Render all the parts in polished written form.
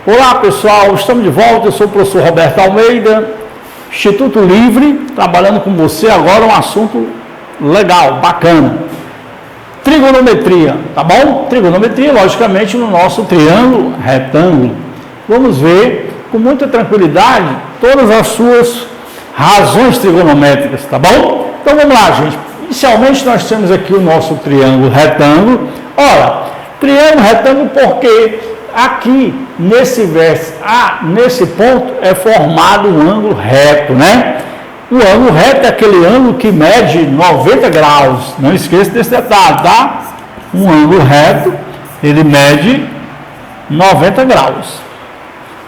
Olá pessoal, estamos de volta, eu sou o professor Roberto Almeida, Instituto Livre, trabalhando com você agora um assunto legal, bacana. Trigonometria, tá bom? Trigonometria, logicamente, no nosso triângulo retângulo. Vamos ver com muita tranquilidade todas as suas razões trigonométricas, tá bom? Então vamos lá, gente. Inicialmente nós temos aqui o nosso triângulo retângulo. Ora, triângulo retângulo porque aqui nesse vértice A, nesse ponto, é formado um ângulo reto, né? O ângulo reto é aquele ângulo que mede 90 graus. Não esqueça desse detalhe, tá? Um ângulo reto, ele mede 90 graus.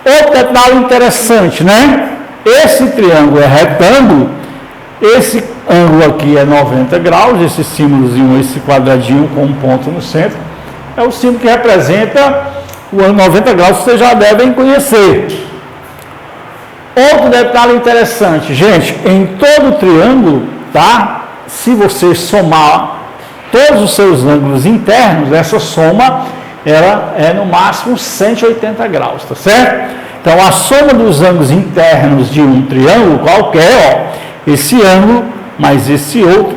Outro detalhe interessante, né? Esse triângulo é retângulo, esse ângulo aqui é 90 graus, esse símbolozinho, esse quadradinho com um ponto no centro, é o símbolo que representa o ângulo 90 graus, vocês já devem conhecer. Outro detalhe interessante, gente, em todo triângulo, tá? Se você somar todos os seus ângulos internos, essa soma, ela é no máximo 180 graus, tá certo? Então, a soma dos ângulos internos de um triângulo qualquer, ó, esse ângulo, mais esse outro,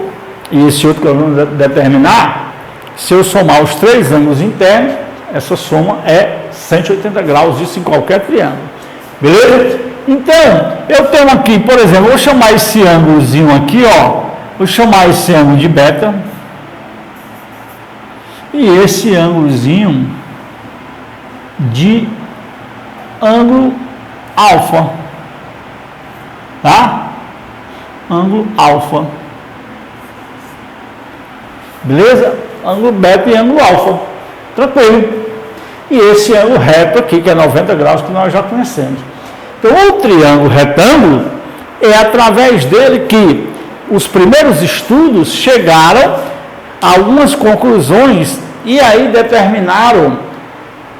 e esse outro que eu vou determinar, se eu somar os três ângulos internos, essa soma é 180 graus, isso em qualquer triângulo. Beleza? Então, eu tenho aqui, por exemplo, vou chamar esse ângulozinho aqui, ó, vou chamar esse ângulo de beta, e esse ângulozinho de ângulo alfa, tá? Ângulo alfa. Beleza? Ângulo beta e ângulo alfa. Tranquilo. E esse ângulo reto aqui, que é 90 graus, que nós já conhecemos. Então, o triângulo retângulo, é através dele que os primeiros estudos chegaram a algumas conclusões e aí determinaram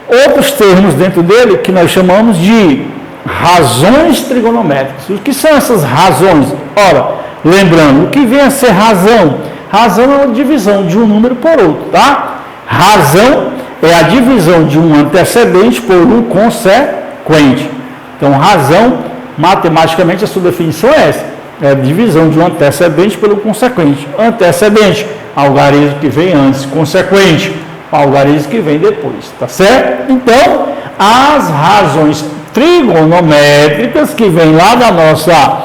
outros termos dentro dele que nós chamamos de razões trigonométricas. O que são essas razões? Ora, lembrando, o que vem a ser razão? Razão é a divisão de um número por outro, tá? Razão é a divisão de um antecedente por um consequente. Então, razão, matematicamente, a sua definição é essa. É a divisão de um antecedente pelo consequente. Antecedente, algarismo que vem antes. Consequente, algarismo que vem depois. Tá certo? Então, as razões trigonométricas que vêm lá da nossa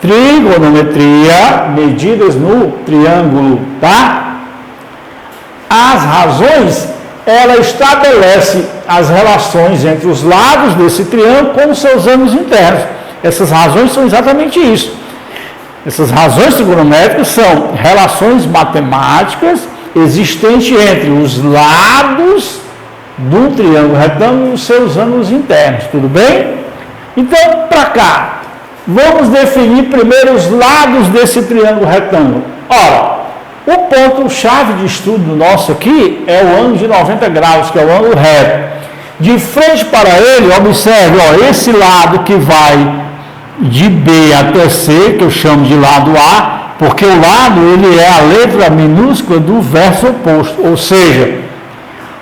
trigonometria, medidas no triângulo, tá? As razões, ela estabelece as relações entre os lados desse triângulo com os seus ângulos internos. Essas razões são exatamente isso. Essas razões trigonométricas são relações matemáticas existentes entre os lados do triângulo retângulo e os seus ângulos internos. Tudo bem? Então, para cá, vamos definir primeiro os lados desse triângulo retângulo. Ora, o ponto-chave de estudo nosso aqui é o ângulo de 90 graus, que é o ângulo reto. De frente para ele, observe, ó, esse lado que vai de B até C, que eu chamo de lado A, porque o lado ele é a letra minúscula do verso oposto, ou seja,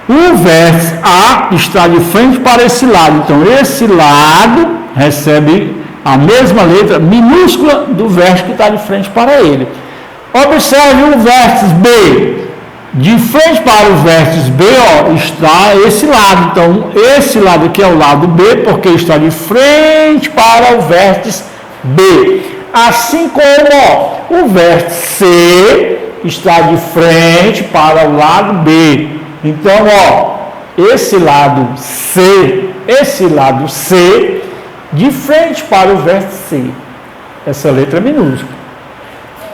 o vértice A está de frente para esse lado. Então, esse lado recebe a mesma letra minúscula do vértice que está de frente para ele. Observe o vértice B. De frente para o vértice B, ó, está esse lado. Então, esse lado aqui é o lado B, porque está de frente para o vértice B. Assim como, ó, o vértice C está de frente para o lado B. Então, ó, esse lado C, de frente para o vértice C. Essa letra é minúscula.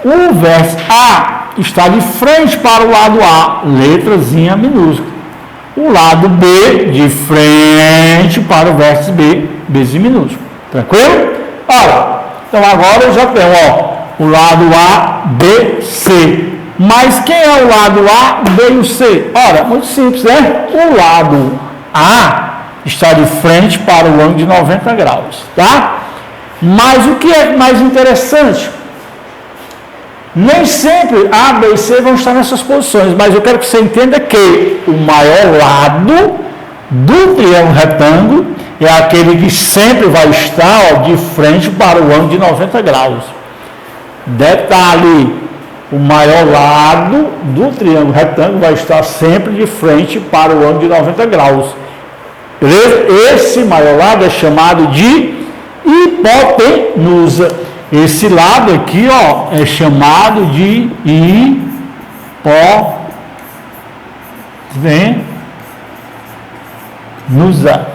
O vértice A está de frente para o lado A, letrazinha minúscula. O lado B, de frente para o vértice B, Bzinho minúsculo. Tranquilo? Ora, então agora eu já tenho, ó, o lado A, B, C. Mas quem é o lado A, B e o C? Ora, muito simples, né? O lado A está de frente para o ângulo de 90 graus, tá? Mas o que é mais interessante? Nem sempre A, B e C vão estar nessas posições, mas eu quero que você entenda que o maior lado do triângulo retângulo é aquele que sempre vai estar, ó, de frente para o ângulo de 90 graus. Detalhe, o maior lado do triângulo retângulo vai estar sempre de frente para o ângulo de 90 graus. Beleza? Esse maior lado é chamado de hipotenusa. Esse lado aqui, ó, é chamado de hipotenusa.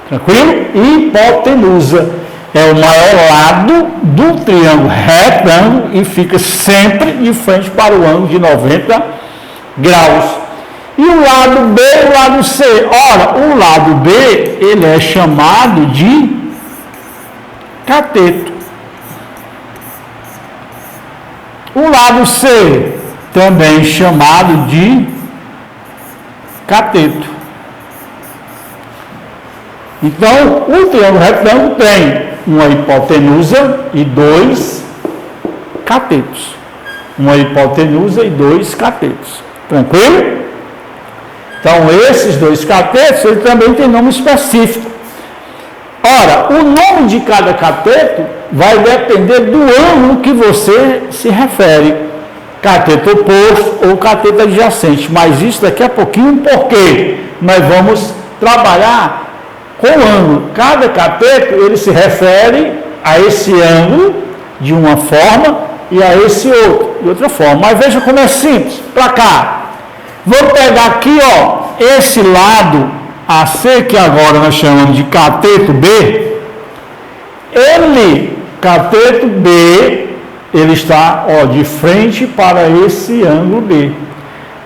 Tranquilo? Hipotenusa é o maior lado do triângulo retângulo e fica sempre de frente para o ângulo de 90 graus. E o lado B e o lado C? Ora, o lado B, ele é chamado de cateto. O lado C, também chamado de cateto. Então, o triângulo retângulo tem uma hipotenusa e dois catetos. Uma hipotenusa e dois catetos. Tranquilo? Então, esses dois catetos, ele também tem nome específico. Ora, o nome de cada cateto vai depender do ângulo que você se refere. Cateto oposto ou cateto adjacente. Mas isso daqui a pouquinho, porque nós vamos trabalhar com o ângulo. Cada cateto, ele se refere a esse ângulo de uma forma e a esse outro de outra forma. Mas veja como é simples. Para cá. Vou pegar aqui, ó, esse lado AC, que agora nós chamamos de cateto B. Cateto B, ele está, ó, de frente para esse ângulo B.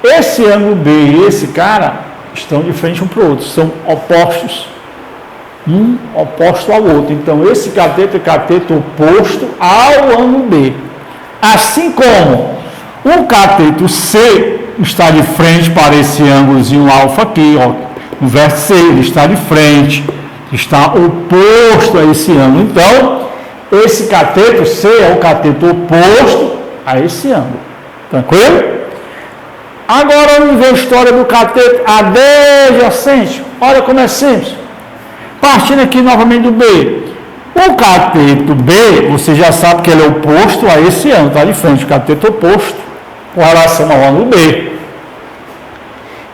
Esse ângulo B e esse cara estão de frente um para o outro, são opostos. Um oposto ao outro. Então, esse cateto é cateto oposto ao ângulo B. Assim como o cateto C está de frente para esse ângulozinho alfa aqui, ó, no vértice C, ele está de frente, está oposto a esse ângulo. Então, esse cateto C é o cateto oposto a esse ângulo. Tranquilo? Agora, vamos ver a história do cateto adjacente. Olha como é simples. Partindo aqui novamente do B. O cateto B, você já sabe que ele é oposto a esse ângulo, está de frente, o cateto oposto com relação ao ângulo B.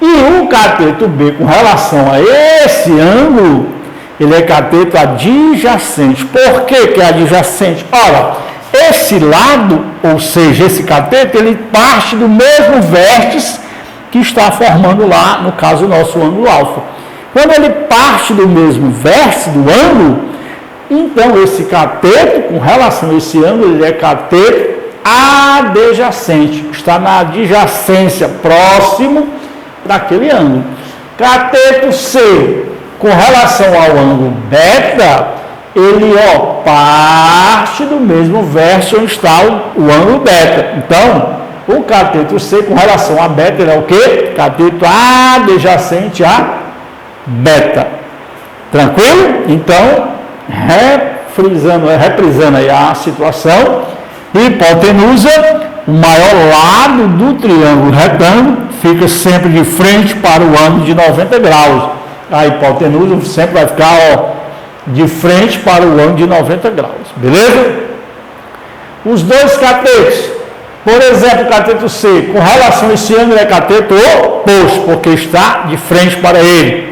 E o cateto B com relação a esse ângulo, ele é cateto adjacente. Por que é adjacente? Ora, esse lado, ou seja, esse cateto, ele parte do mesmo vértice que está formando lá, no caso, o nosso ângulo alfa. Quando ele parte do mesmo vértice do ângulo, então esse cateto, com relação a esse ângulo, ele é cateto adjacente. Está na adjacência, próximo daquele ângulo. Cateto C, com relação ao ângulo beta, ele, ó, parte do mesmo vértice onde está o ângulo beta. Então, o cateto C, com relação a beta, ele é o quê? Cateto adjacente a beta. Tranquilo? Então, reprisando aí a situação, hipotenusa, o maior lado do triângulo retângulo, fica sempre de frente para o ângulo de 90 graus. A hipotenusa sempre vai ficar, ó, de frente para o ângulo de 90 graus. Beleza? Os dois catetos, por exemplo, o cateto C, com relação a esse ângulo é cateto oposto, porque está de frente para ele.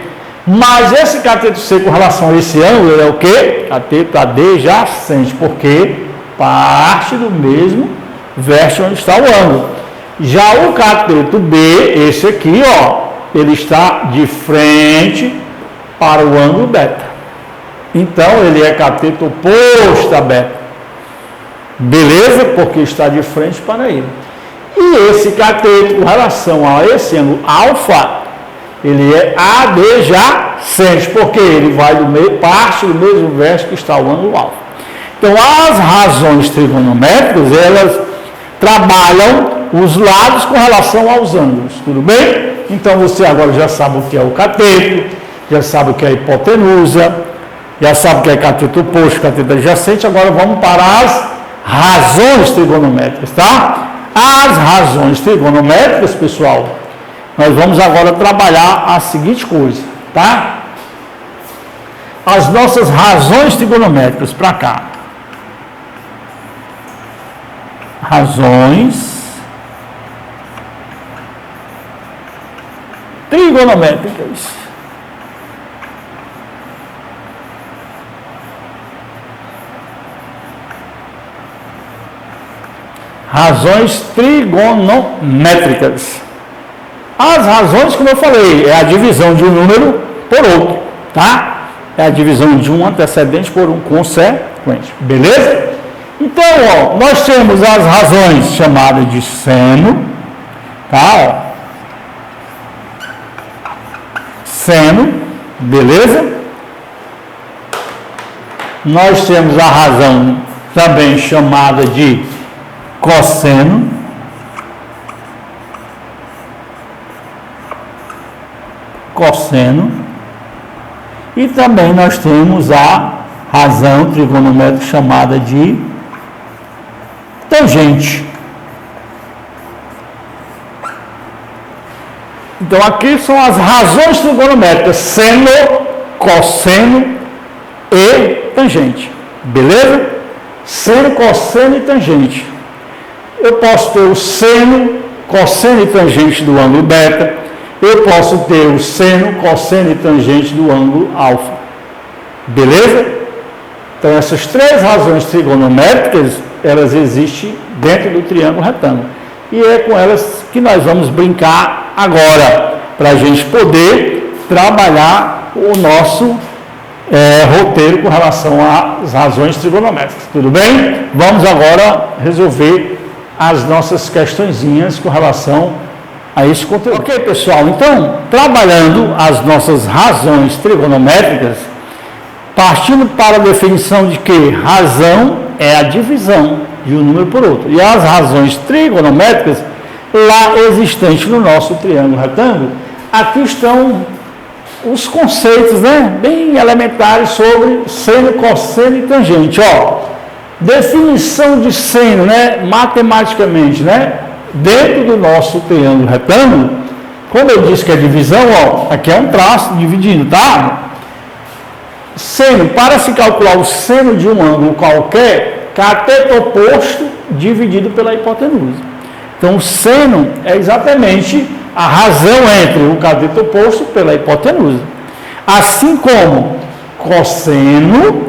Mas esse cateto C com relação a esse ângulo é o quê? Cateto adjacente, porque parte do mesmo vértice onde está o ângulo. Já o cateto B, esse aqui, ó, ele está de frente para o ângulo beta. Então, ele é cateto oposto a beta. Beleza? Porque está de frente para ele. E esse cateto, com relação a esse ângulo alfa, ele é adjacente, porque ele vai parte do mesmo vértice que está o ângulo alfa. Então, as razões trigonométricas, elas trabalham os lados com relação aos ângulos, tudo bem? Então, você agora já sabe o que é o cateto, já sabe o que é a hipotenusa, já sabe o que é cateto oposto, cateto adjacente. Agora, vamos para as razões trigonométricas, tá? As razões trigonométricas, pessoal, nós vamos agora trabalhar a seguinte coisa, tá? as nossas razões trigonométricas para cá. Razões trigonométricas. Razões trigonométricas. As razões, como eu falei, é a divisão de um número por outro, tá? É a divisão de um antecedente por um consequente, beleza? Então, ó, nós temos as razões chamadas de seno, tá? Seno, beleza? Nós temos a razão também chamada de cosseno, e também nós temos a razão trigonométrica chamada de tangente. Então aqui são as razões trigonométricas: seno, cosseno e tangente, beleza? Seno, cosseno e tangente. Eu posso ter o seno, cosseno e tangente do ângulo beta. Eu posso ter o seno, cosseno e tangente do ângulo alfa. Beleza? Então, essas três razões trigonométricas, elas existem dentro do triângulo retângulo. E é com elas que nós vamos brincar agora, para a gente poder trabalhar o nosso roteiro com relação às razões trigonométricas. Tudo bem? Vamos agora resolver as nossas questõezinhas com relação a esse conteúdo. Ok, pessoal? Então, trabalhando as nossas razões trigonométricas, partindo para a definição de que razão é a divisão de um número por outro. E as razões trigonométricas, lá existentes no nosso triângulo retângulo, aqui estão os conceitos, né, bem elementares sobre seno, cosseno e tangente. Ó, definição de seno, né, matematicamente, né? Dentro do nosso triângulo retângulo, como eu disse que é divisão, ó, aqui é um traço dividindo, tá? Seno, para se calcular o seno de um ângulo qualquer, cateto oposto dividido pela hipotenusa. Então, o seno é exatamente a razão entre o cateto oposto pela hipotenusa. Assim como cosseno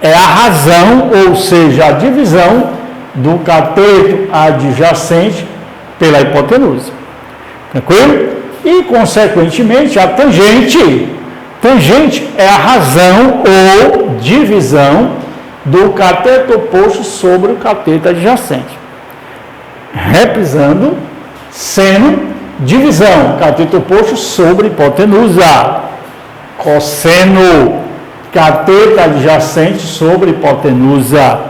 é a razão, ou seja, a divisão do cateto adjacente pela hipotenusa. Tranquilo? E, consequentemente, a tangente é a razão ou divisão do cateto oposto sobre o cateto adjacente. Reprisando, seno, divisão, cateto oposto sobre hipotenusa. Cosseno, cateto adjacente sobre hipotenusa.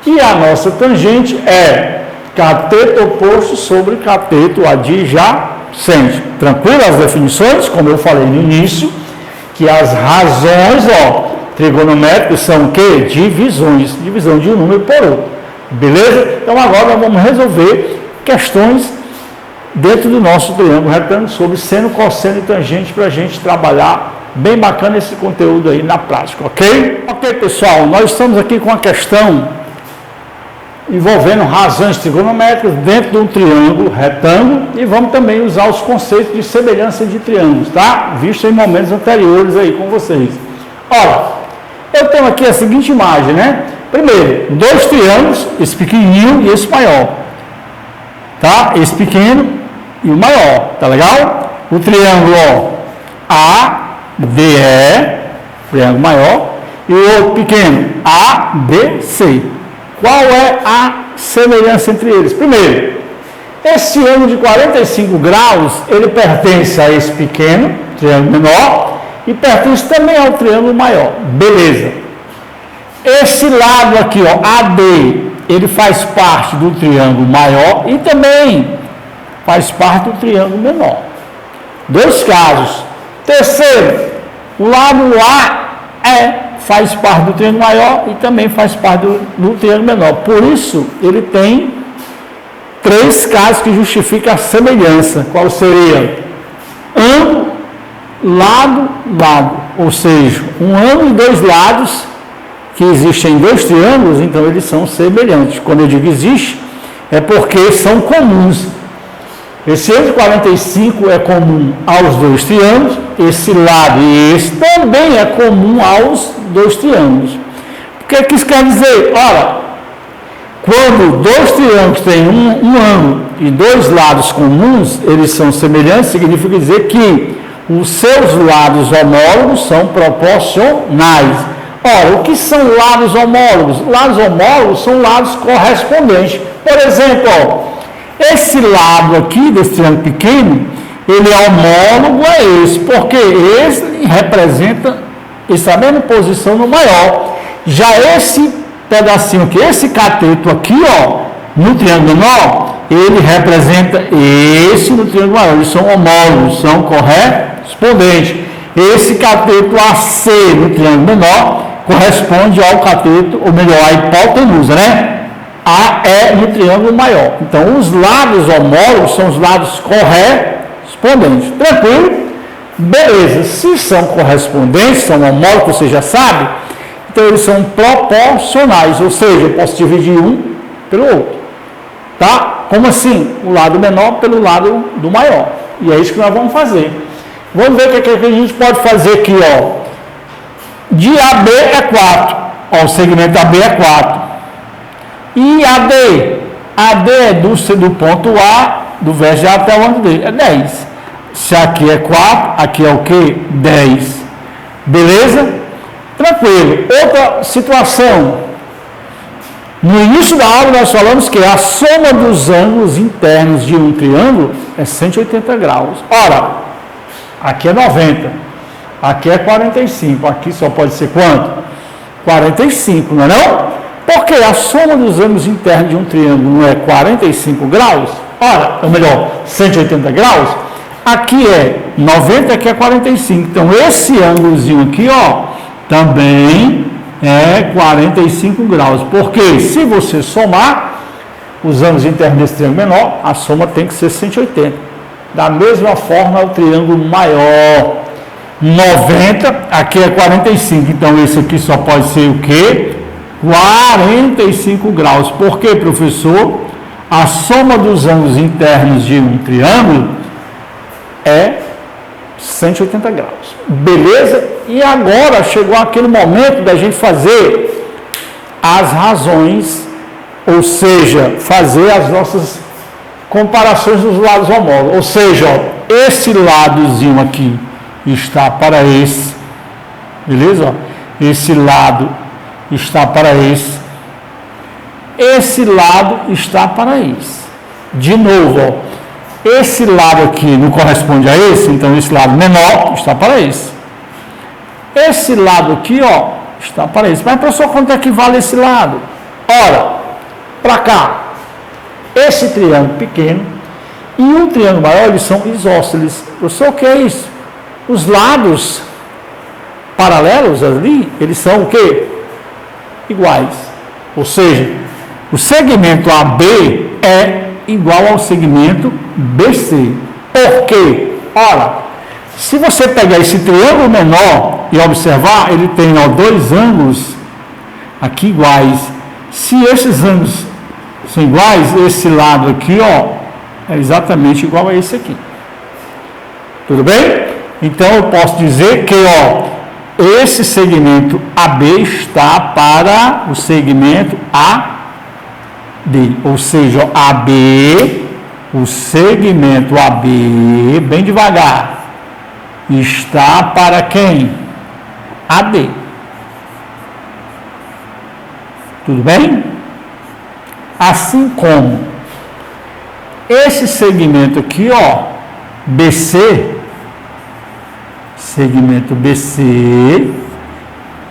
E a nossa tangente é cateto oposto sobre cateto adjacente. Tranquilo as definições? Como eu falei no início, que as razões, ó, trigonométricas são o quê? Divisões. Divisão de um número por outro. Beleza? Então agora nós vamos resolver questões dentro do nosso triângulo retângulo sobre seno, cosseno e tangente para a gente trabalhar bem bacana esse conteúdo aí na prática, ok? Ok, pessoal, nós estamos aqui com a questão envolvendo razões trigonométricas dentro de um triângulo retângulo e vamos também usar os conceitos de semelhança de triângulos, tá? Visto em momentos anteriores aí com vocês. Olha, eu tenho aqui a seguinte imagem, né? Primeiro, dois triângulos, esse pequenininho e esse maior, tá? Esse pequeno e o maior, tá legal? O triângulo, ó, ADE, triângulo maior, e o outro pequeno, ABC. Qual é a semelhança entre eles? Primeiro, esse ângulo de 45 graus, ele pertence a esse pequeno, triângulo menor, e pertence também ao triângulo maior. Beleza. Esse lado aqui, ó, AD, ele faz parte do triângulo maior e também faz parte do triângulo menor. Dois casos. Terceiro, o lado AE faz parte do triângulo maior e também faz parte do triângulo menor. Por isso, ele tem três casos que justificam a semelhança. Qual seria? Ambos lado, lado, ou seja, um ângulo e dois lados, que existem dois triângulos, então eles são semelhantes. Quando eu digo existe, é porque são comuns. Esse ângulo de 45 é comum aos dois triângulos, esse lado e esse também é comum aos dois triângulos. O que é que isso quer dizer? Ora, quando dois triângulos têm um ângulo e dois lados comuns, eles são semelhantes, significa dizer que os seus lados homólogos são proporcionais. Ora, o que são lados homólogos? Lados homólogos são lados correspondentes. Por exemplo, ó, esse lado aqui desse triângulo pequeno, ele é homólogo a esse, porque esse representa essa mesma posição no maior. Já esse pedacinho aqui, esse cateto aqui, ó, no triângulo menor, ele representa esse no triângulo maior. Eles são homólogos, são correspondentes. Esse cateto AC no triângulo menor corresponde ao cateto, ou melhor, à hipotenusa, né? AE no triângulo maior. Então, os lados homólogos são os lados correspondentes. Tranquilo? Beleza. Se são correspondentes, são homólogos, você já sabe, então eles são proporcionais, ou seja, eu posso dividir um pelo outro. Tá? Como assim? O lado menor pelo lado do maior. E é isso que nós vamos fazer. Vamos ver o que a gente pode fazer aqui, ó. De AB é 4. Ó, o segmento AB é 4. E AD? AD é do ponto A, do verso A até o ângulo D. É 10. Se aqui é 4, aqui é o quê? 10. Beleza? Tranquilo. Outra situação. No início da aula nós falamos que a soma dos ângulos internos de um triângulo é 180 graus. Ora, aqui é 90, aqui é 45, aqui só pode ser quanto? 45, não é não? Porque a soma dos ângulos internos de um triângulo não é 45 graus? Ora, ou melhor, 180 graus? Aqui é 90, aqui é 45. Então, esse ângulozinho aqui, ó, também é 45 graus. Porque se você somar os ângulos internos desse triângulo menor, a soma tem que ser 180. Da mesma forma, o triângulo maior, 90, aqui é 45. Então, esse aqui só pode ser o quê? 45 graus. Por quê, professor? A soma dos ângulos internos de um triângulo é 180 graus. Beleza? E agora chegou aquele momento da gente fazer as razões, ou seja, fazer as nossas comparações dos lados homólogos. Ou seja, ó, esse ladozinho aqui está para esse, beleza? Ó, esse lado está para esse lado está para esse. De novo, ó, esse lado aqui não corresponde a esse, então esse lado menor está para esse. Esse lado aqui, ó, está para esse. Mas, professor, quanto é que vale esse lado? Ora, para cá, esse triângulo pequeno e um triângulo maior, eles são isósceles. Professor, o que é isso? Os lados paralelos ali, eles são o quê? Iguais. Ou seja, o segmento AB é igual ao segmento BC. Por quê? Ora, se você pegar esse triângulo menor e observar, ele tem, ó, dois ângulos aqui iguais. Se esses ângulos são iguais, esse lado aqui, ó, é exatamente igual a esse aqui. Tudo bem? Então, eu posso dizer que, ó, esse segmento AB está para o segmento AD, ou seja, AB, o segmento AB, bem devagar, está para quem? AD. Tudo bem? Assim como esse segmento aqui, ó, BC, segmento BC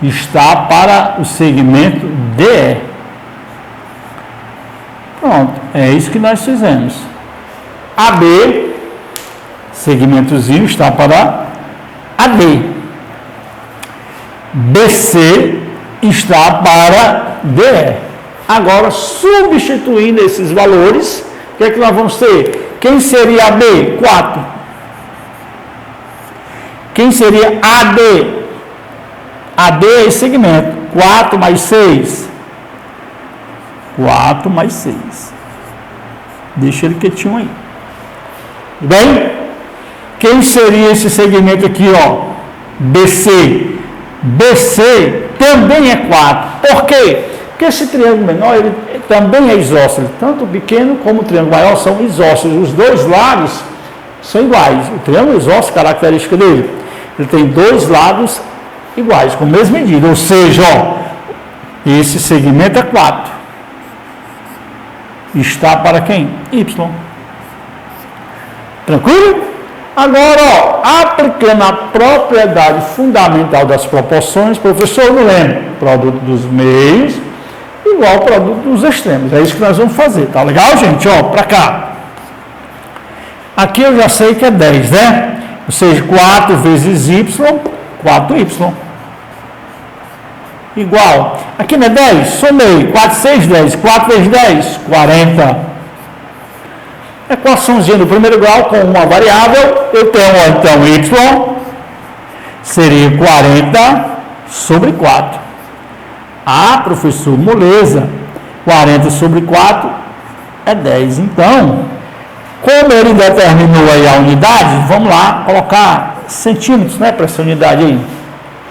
está para o segmento DE. Pronto, é isso que nós fizemos. AB, segmentozinho, está para AD. BC está para DE. Agora, substituindo esses valores, o que é que nós vamos ter? Quem seria AB? 4. Quem Quem seria AD? AD é esse segmento. 4 mais 6. 4 mais 6. Deixa ele quietinho aí. Tudo bem? Quem seria esse segmento aqui, ó? BC. BC também é 4. Por quê? Porque esse triângulo menor, ele também é isósceles. Tanto o pequeno como o triângulo maior são isósceles. Os dois lados são iguais. O triângulo isósceles, característica dele, ele tem dois lados iguais, com a mesma medida. Ou seja, ó, esse segmento é 4. Está para quem? Y. Tranquilo? Agora, ó, aplicando a propriedade fundamental das proporções, professor, eu não lembro, produto dos meios igual ao produto dos extremos. É isso que nós vamos fazer, tá legal, gente? Ó, para cá. Aqui eu já sei que é 10, né? Ou seja, 4 vezes y, 4y. Igual. Aqui não é 10? Somei. 4, 6, 10. 4 vezes 10, 40. Equaçãozinha do primeiro grau com uma variável. Eu tenho, então, y seria 40 sobre 4. Ah, professor, moleza. 40 sobre 4 é 10. Então, como ele determinou aí a unidade, vamos lá colocar centímetros, né, para essa unidade aí.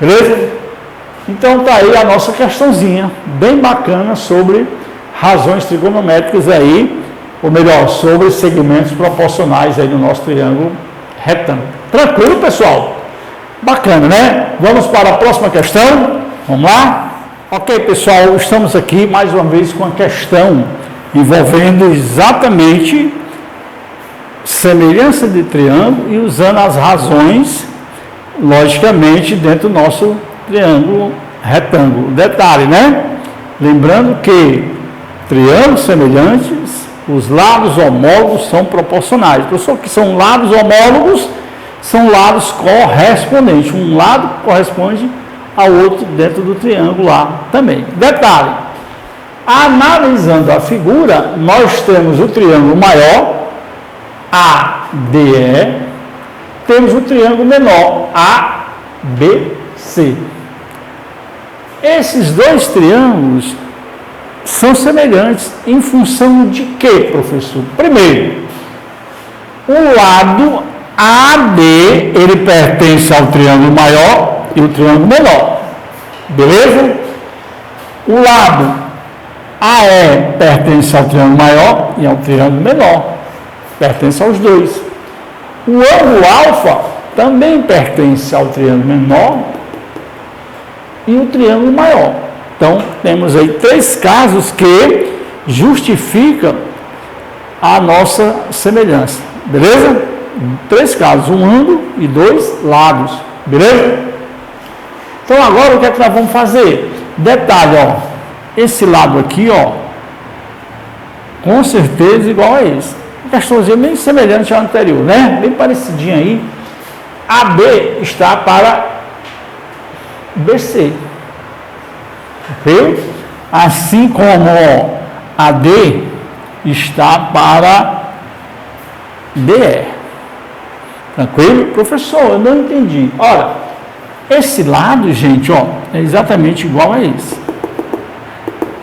Beleza? Então, tá aí a nossa questãozinha, bem bacana, sobre razões trigonométricas aí, ou melhor, sobre segmentos proporcionais aí no nosso triângulo retângulo. Tranquilo, pessoal? Bacana, né? Vamos para a próxima questão. Vamos lá? Ok, pessoal, estamos aqui mais uma vez com a questão envolvendo exatamente semelhança de triângulo e usando as razões, logicamente, dentro do nosso triângulo retângulo. Detalhe, né? Lembrando que triângulos semelhantes, os lados homólogos são proporcionais. Professor, que são lados homólogos, são lados correspondentes. Um lado corresponde ao outro dentro do triângulo lá também. Detalhe, analisando a figura, nós temos o triângulo maior, ADE, temos o triângulo menor, ABC. Esses dois triângulos são semelhantes em função de quê, professor? Primeiro, o lado AD, ele pertence ao triângulo maior e o triângulo menor. Beleza? O lado AE pertence ao triângulo maior e ao triângulo menor. Pertence aos dois. O ângulo alfa também pertence ao triângulo menor e o triângulo maior. Então, temos aí 3 casos que justificam a nossa semelhança. Beleza? 3 casos, um ângulo e 2 lados. Beleza? Então, agora o que é que nós vamos fazer? Detalhe, ó. Esse lado aqui, ó, com certeza igual a esse. Questãozinha bem semelhante ao anterior, né? Bem parecidinha aí. AB está para BC. Ok? Assim como AD está para DE. Tranquilo? Professor, eu não entendi. Olha, esse lado, gente, ó, é exatamente igual a esse.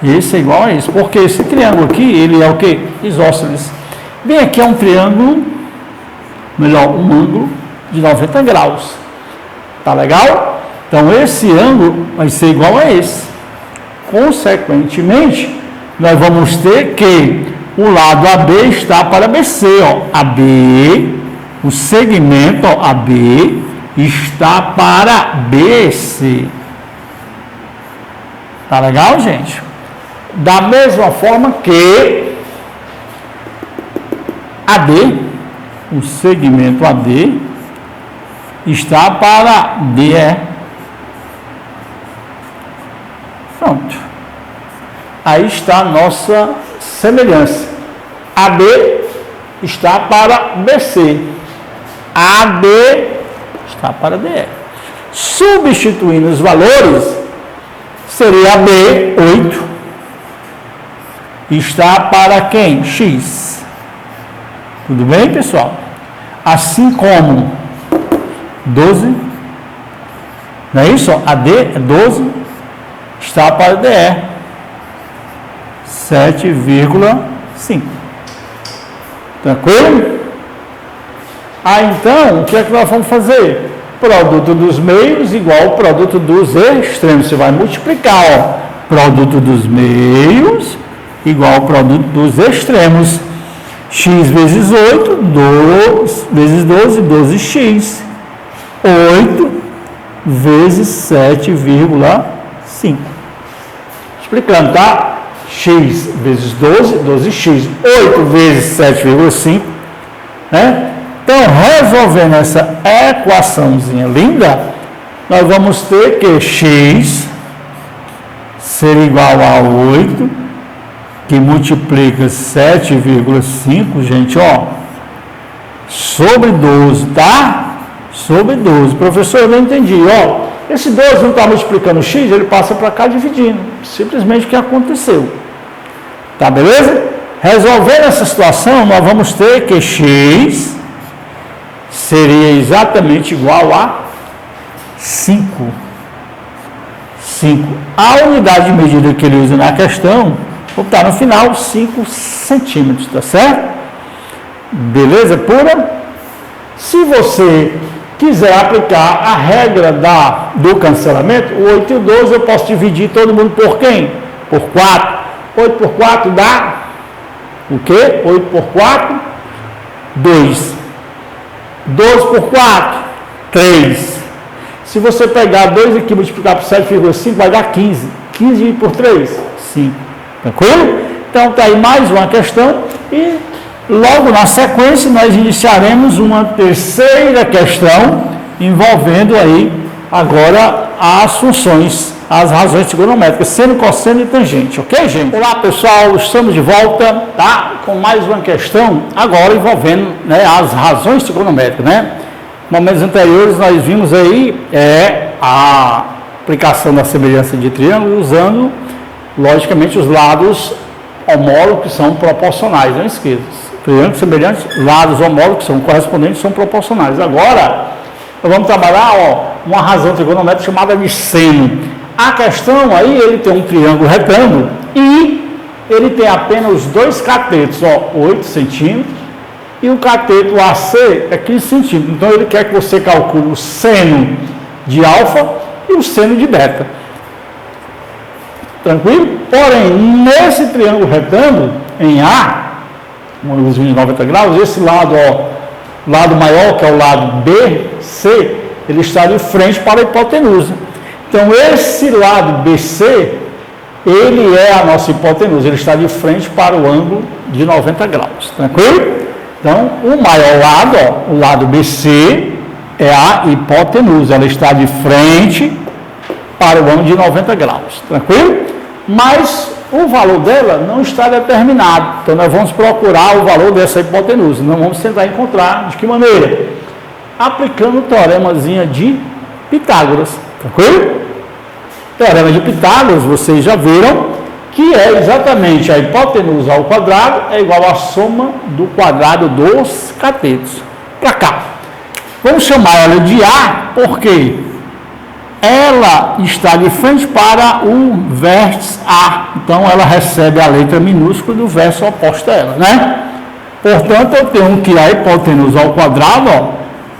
Esse é igual a esse. Porque esse triângulo aqui, ele é o quê? Isósceles. Bem, aqui é um triângulo, melhor, um ângulo de 90 graus. Tá legal? Então, esse ângulo vai ser igual a esse. Consequentemente, nós vamos ter que o lado AB está para BC, ó. AB, o segmento, ó, AB, está para BC. Tá legal, gente? Da mesma forma que AD, o segmento AD, está para DE. Pronto. Aí está a nossa semelhança. AB está para BC. AD está para DE. Substituindo os valores, seria AB, 8, está para quem? X. Tudo bem, pessoal? Assim como 12 Não é isso? AD é 12, está para DE 7,5. Tranquilo? Então, o que é que nós vamos fazer? Produto dos meios igual ao produto dos extremos. Você vai multiplicar, ó. Produto dos meios igual ao produto dos extremos. X vezes 8, 2 vezes 12, 12x. 8 vezes 7,5. Explicando, tá? X vezes 12, 12x. 8 vezes 7,5. Né? Então, resolvendo essa equaçãozinha linda, nós vamos ter que x ser igual a 8, que multiplica 7,5, gente, ó, sobre 12, tá? Sobre 12. Professor, eu não entendi, ó. Esse 12 não está multiplicando x, ele passa para cá dividindo. Simplesmente o que aconteceu. Tá, beleza? Resolvendo essa situação, nós vamos ter que x seria exatamente igual a 5. 5. A unidade de medida que ele usa na questão, está no final, 5 centímetros, tá certo? Beleza pura? Se você quiser aplicar a regra do cancelamento, o 8 e o 12 eu posso dividir todo mundo por quem? Por 4. 8 por 4 dá o quê? 8 por 4, 2. 12 por 4, 3. Se você pegar 2 aqui e multiplicar por 7,5, vai dar 15. 15 por 3, 5. Tranquilo? Então, está aí mais uma questão. E logo na sequência, nós iniciaremos uma terceira questão, envolvendo aí agora as funções, as razões trigonométricas, seno, cosseno e tangente. Ok, gente? Olá, pessoal. Estamos de volta, tá? Com mais uma questão, agora envolvendo, né, as razões trigonométricas, né? Momentos anteriores nós vimos aí a aplicação da semelhança de triângulo usando, logicamente, os lados homólogos que são proporcionais, não esqueça. Triângulos semelhantes, lados homólogos que são correspondentes, são proporcionais. Agora, nós vamos trabalhar, ó, uma razão trigonométrica chamada de seno. A questão aí, ele tem um triângulo retângulo e ele tem apenas 2 catetos, ó, 8 centímetros, e o cateto AC é 15 centímetros. Então, ele quer que você calcule o seno de alfa e o seno de beta. Tranquilo? Porém, nesse triângulo retângulo, em A, um ângulo de 90 graus, esse lado, ó, lado maior, que é o lado BC, ele está de frente para a hipotenusa. Então, esse lado BC, ele é a nossa hipotenusa, ele está de frente para o ângulo de 90 graus. Tranquilo? Então, o maior lado, ó, o lado BC, é a hipotenusa, ela está de frente para o ângulo de 90 graus. Tranquilo? Mas o valor dela não está determinado. Então, nós vamos procurar o valor dessa hipotenusa. Não vamos tentar encontrar de que maneira? Aplicando o teoremazinho de Pitágoras. Tranquilo? Teorema de Pitágoras, vocês já viram que é exatamente a hipotenusa ao quadrado é igual à soma do quadrado dos catetos. Para cá. Vamos chamar ela de A, porque ela está de frente para o vértice A. Então, ela recebe a letra minúscula do verso oposto a ela, né? Portanto, eu tenho que a hipotenusa ao quadrado, ó,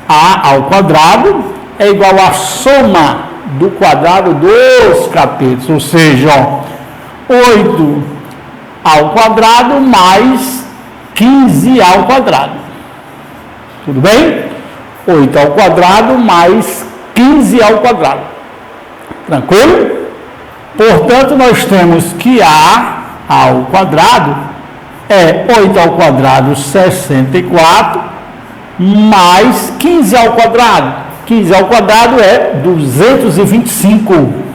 A ao quadrado, é igual à soma do quadrado dos catetos. Ou seja, ó, 8 ao quadrado mais 15 ao quadrado. Tudo bem? 8 ao quadrado mais 15 ao quadrado. Tranquilo? Portanto, nós temos que A ao quadrado é 8 ao quadrado, 64, mais 15 ao quadrado. 15 ao quadrado é 225.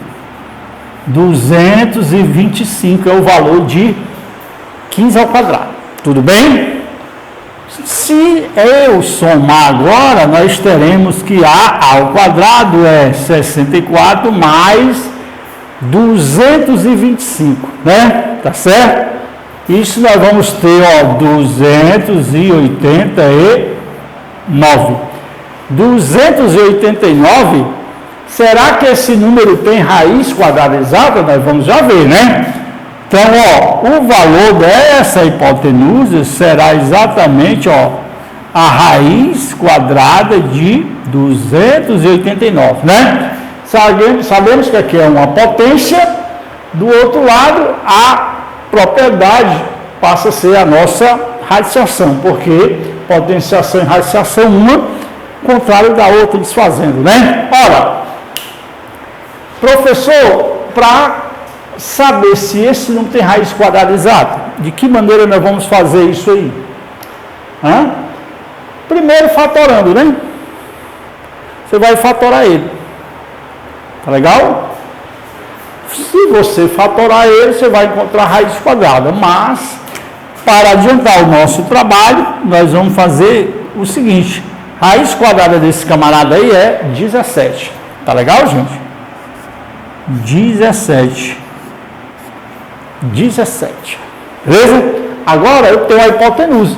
225 é o valor de 15 ao quadrado. Tudo bem? Se eu somar agora, nós teremos que A ao quadrado é 64 mais 225, né? Tá certo? Isso nós vamos ter, ó, 289. 289, Será que esse número tem raiz quadrada exata? Nós vamos já ver, né? Então, ó, o valor dessa hipotenusa será exatamente, ó, a raiz quadrada de 289, né? Sabemos que aqui é uma potência, do outro lado, a propriedade passa a ser a nossa radiciação, porque potenciação e radiciação, uma contrário da outra, desfazendo, né? Ora, professor, para saber se esse não tem raiz quadrada exata, de que maneira nós vamos fazer isso aí? Primeiro fatorando, né? Você vai fatorar ele. Tá legal? Se você fatorar ele, você vai encontrar a raiz quadrada. Mas, para adiantar o nosso trabalho, nós vamos fazer o seguinte. Raiz quadrada desse camarada aí é 17. Tá legal, gente? 17. Beleza? Agora eu tenho a hipotenusa.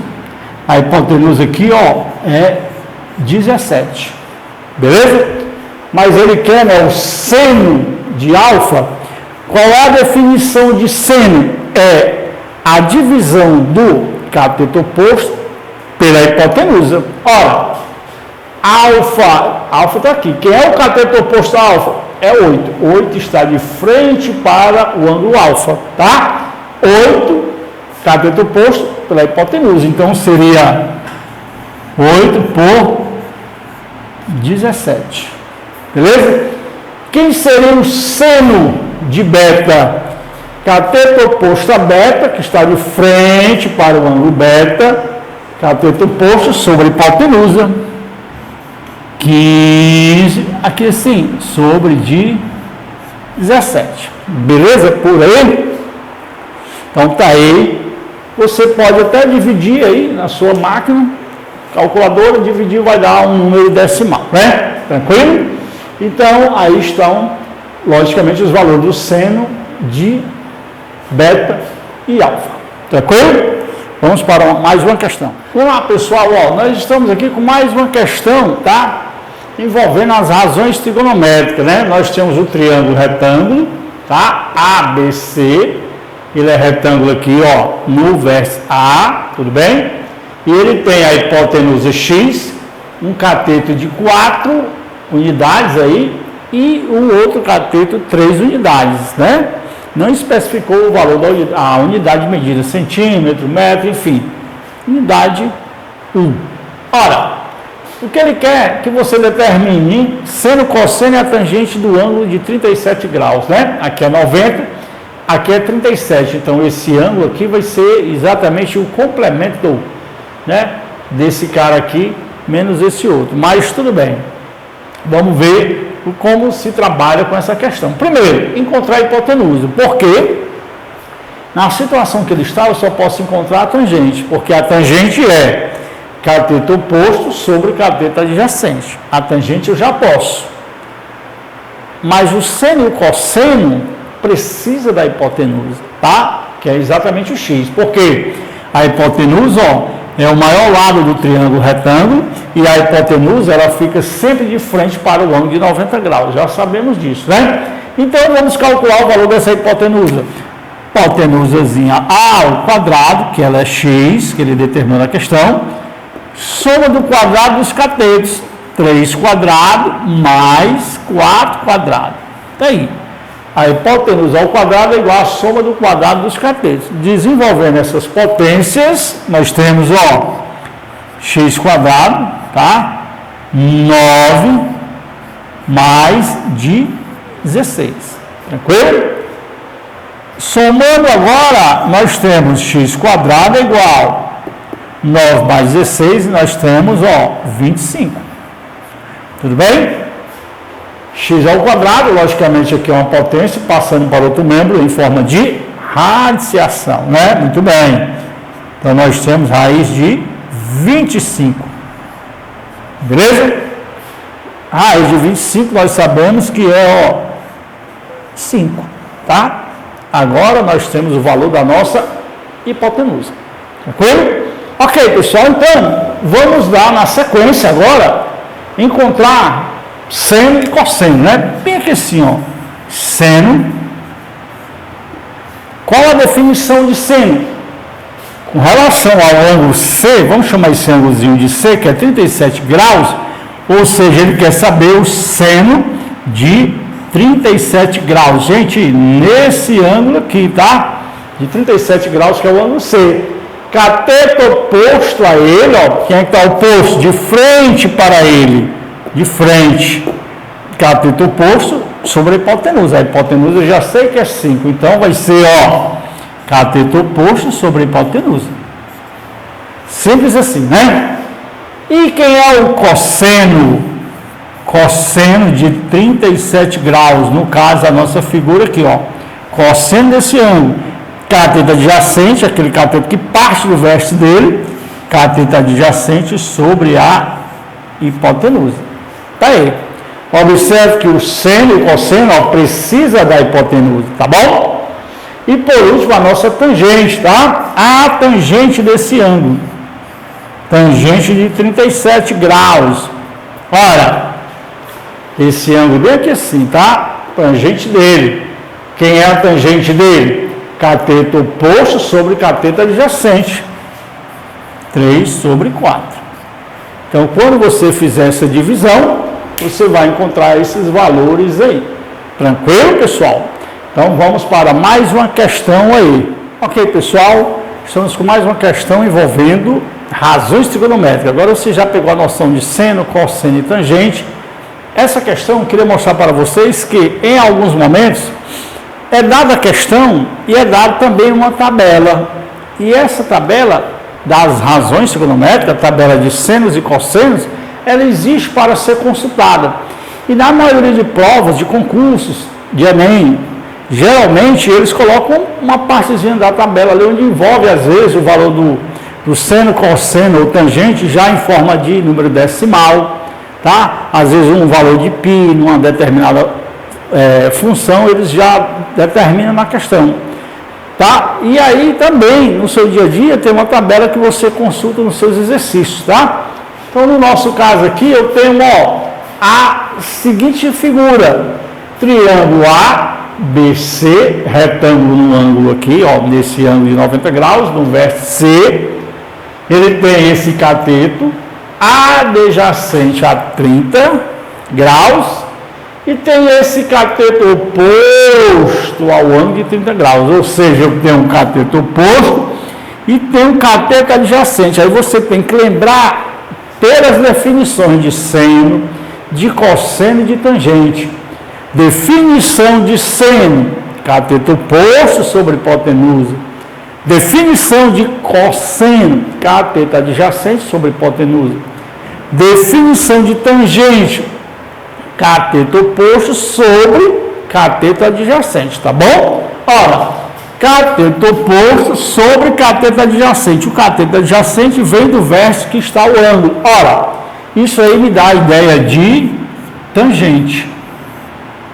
A hipotenusa aqui, ó, é 17. Beleza? Mas ele quer, né, o seno de alfa. Qual é a definição de seno? É a divisão do cateto oposto pela hipotenusa. Ora, alfa está aqui. Quem é o cateto oposto a alfa? É 8. 8 está de frente para o ângulo alfa, tá? 8, cateto oposto pela hipotenusa. Então, seria 8 por 17. Beleza? Quem seria o seno de beta? Cateto oposto a beta, que está de frente para o ângulo beta. Cateto oposto sobre a hipotenusa. 15, aqui assim, sobre de 17. Beleza? Por aí? Então tá aí. Você pode até dividir aí na sua máquina, calculadora, dividir vai dar um número decimal, né? Tranquilo? Então, aí estão, logicamente, os valores do seno de beta e alfa. Tranquilo? Vamos para mais uma questão. Vamos lá, pessoal, ó, nós estamos aqui com mais uma questão, tá? Envolvendo as razões trigonométricas, né? Nós temos o triângulo retângulo, tá? ABC, ele é retângulo aqui, ó, no vértice A, tudo bem? E ele tem a hipotenusa X, um cateto de 4 unidades aí, e o outro cateto 3 unidades, né? Não especificou o valor da unidade de medida, centímetro, metro, enfim. Unidade 1. Ora, o que ele quer que você determine seno, cosseno e a tangente do ângulo de 37 graus, né? Aqui é 90, aqui é 37. Então, esse ângulo aqui vai ser exatamente o complemento, né, desse cara aqui, menos esse outro. Mas, tudo bem. Vamos ver como se trabalha com essa questão. Primeiro, encontrar a hipotenusa. Por quê? Na situação que ele está, eu só posso encontrar a tangente, porque a tangente é cateto oposto sobre cateto adjacente. A tangente eu já posso. Mas o seno e o cosseno precisa da hipotenusa, tá? Que é exatamente o x. Por quê? A hipotenusa, ó, é o maior lado do triângulo retângulo e a hipotenusa, ela fica sempre de frente para o ângulo de 90 graus. Já sabemos disso, né? Então, vamos calcular o valor dessa hipotenusa. Hipotenusazinha A ao quadrado, que ela é x, que ele determina a questão, soma do quadrado dos catetos, 3 quadrado mais 4 quadrado. Tá aí. A hipotenusa ao quadrado é igual à soma do quadrado dos catetos. Desenvolvendo essas potências, nós temos, ó, x quadrado, tá? 9 mais de 16. Tranquilo? Somando agora, nós temos x quadrado é igual 9 mais 16, e nós temos, ó, 25. Tudo bem? X ao quadrado, logicamente aqui é uma potência, passando para outro membro em forma de radiciação, né? Muito bem. Então, nós temos raiz de 25. Beleza? Raiz de 25, nós sabemos que é, ó, 5, tá? Agora, nós temos o valor da nossa hipotenusa. Tranquilo? Ok, pessoal, então, vamos dar na sequência agora, encontrar seno e cosseno, né? Bem aqui assim, ó, seno. Qual a definição de seno? Com relação ao ângulo C, vamos chamar esse ângulozinho de C, que é 37 graus, ou seja, ele quer saber o seno de 37 graus. Gente, nesse ângulo aqui, tá? De 37 graus, que é o ângulo C. Cateto oposto a ele, ó, quem é que está oposto? De frente para ele. De frente. Cateto oposto sobre a hipotenusa. A hipotenusa eu já sei que é 5, então vai ser, ó, cateto oposto sobre a hipotenusa. Simples assim, né? E quem é o cosseno? Cosseno de 37 graus, no caso a nossa figura aqui, ó. Cosseno desse ângulo. Cateto adjacente, aquele cateto que parte do vértice dele, cateto adjacente sobre a hipotenusa. Tá aí. Observe que o seno e o cosseno, ó, precisa da hipotenusa, tá bom? E por último, a nossa tangente, tá? A tangente desse ângulo. Tangente de 37 graus. Ora, esse ângulo bem aqui assim, tá? Tangente dele. Quem é a tangente dele? Cateto oposto sobre cateto adjacente. 3 sobre 4. Então, quando você fizer essa divisão, você vai encontrar esses valores aí. Tranquilo, pessoal? Então, vamos para mais uma questão aí. Ok, pessoal? Estamos com mais uma questão envolvendo razões trigonométricas. Agora você já pegou a noção de seno, cosseno e tangente. Essa questão eu queria mostrar para vocês que, em alguns momentos, é dada a questão e é dada também uma tabela. E essa tabela das razões trigonométricas, a tabela de senos e cossenos, ela existe para ser consultada. E na maioria de provas, de concursos, de Enem, geralmente eles colocam uma partezinha da tabela ali, onde envolve às vezes o valor do seno, cosseno ou tangente já em forma de número decimal, tá? Às vezes um valor de π numa determinada função, eles já determinam na questão, tá? E aí também, no seu dia a dia, tem uma tabela que você consulta nos seus exercícios, tá? Então, no nosso caso aqui, eu tenho, ó, a seguinte figura, triângulo ABC, retângulo no ângulo aqui, ó, nesse ângulo de 90 graus, no vértice C, ele tem esse cateto adjacente a 30 graus, e tem esse cateto oposto ao ângulo de 30 graus, ou seja, eu tenho um cateto oposto e tenho um cateto adjacente. Aí você tem que lembrar pelas definições de seno, de cosseno e de tangente. Definição de seno, cateto oposto sobre hipotenusa. Definição de cosseno, cateto adjacente sobre hipotenusa. Definição de tangente, cateto oposto sobre cateto adjacente, tá bom? Ora, cateto oposto sobre cateto adjacente. O cateto adjacente vem do vértice que está o ângulo. Ora, isso aí me dá a ideia de tangente.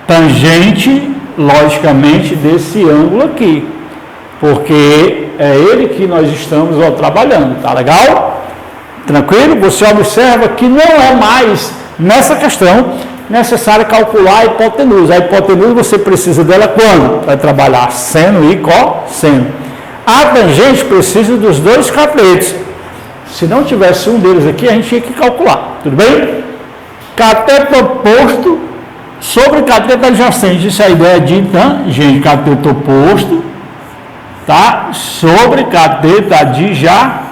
Tangente, logicamente, desse ângulo aqui. Porque é ele que nós estamos trabalhando, tá legal? Tranquilo? Você observa que não é mais, nessa questão, necessário calcular a hipotenusa. A hipotenusa você precisa dela quando? Vai trabalhar seno e cosseno. A tangente precisa dos dois catetos. Se não tivesse um deles aqui, a gente tinha que calcular. Tudo bem? Cateto oposto sobre cateto adjacente. Isso é a ideia de tangente. Cateto oposto, tá? Sobre cateto adjacente.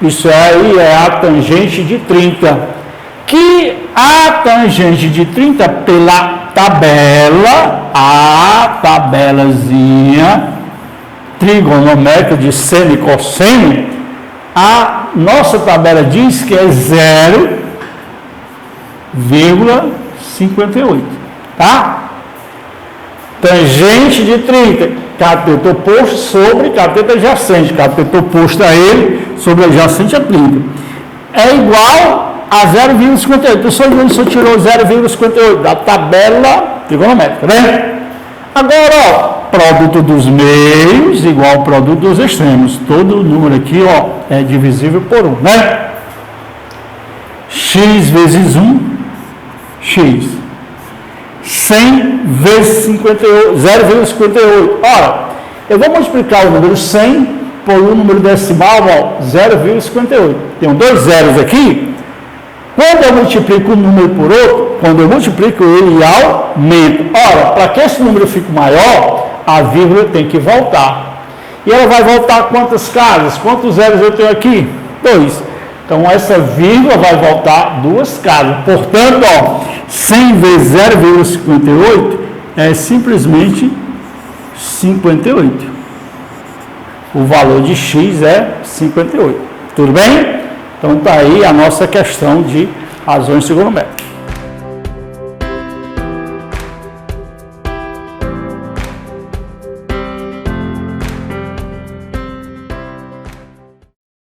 Isso aí é a tangente de 30. Que a tangente de 30 pela tabela, a tabelazinha trigonométrica de seno e cosseno, a nossa tabela diz que é 0,58, tá? Tangente de 30, cateto oposto sobre cateto adjacente, cateto oposto a ele sobre adjacente a 30, é igual a 0,58. Pessoal, o senhor tirou 0,58 da tabela trigonométrica, né? Agora, ó, produto dos meios igual ao produto dos extremos. Todo número aqui, ó, é divisível por 1, né? X vezes 1 x. 100 vezes 0,58. Ora, eu vou multiplicar o número 100 por um número decimal, 0,58. Tem dois zeros aqui. Quando eu multiplico um número por outro, quando eu multiplico ele, aumento. Ora, para que esse número fique maior, a vírgula tem que voltar. E ela vai voltar quantas casas? Quantos zeros eu tenho aqui? 2. Então, essa vírgula vai voltar 2 casas. Portanto, 100 vezes 0,58 é simplesmente 58. O valor de x é 58. Tudo bem? Então, está aí a nossa questão de razões trigonométricas.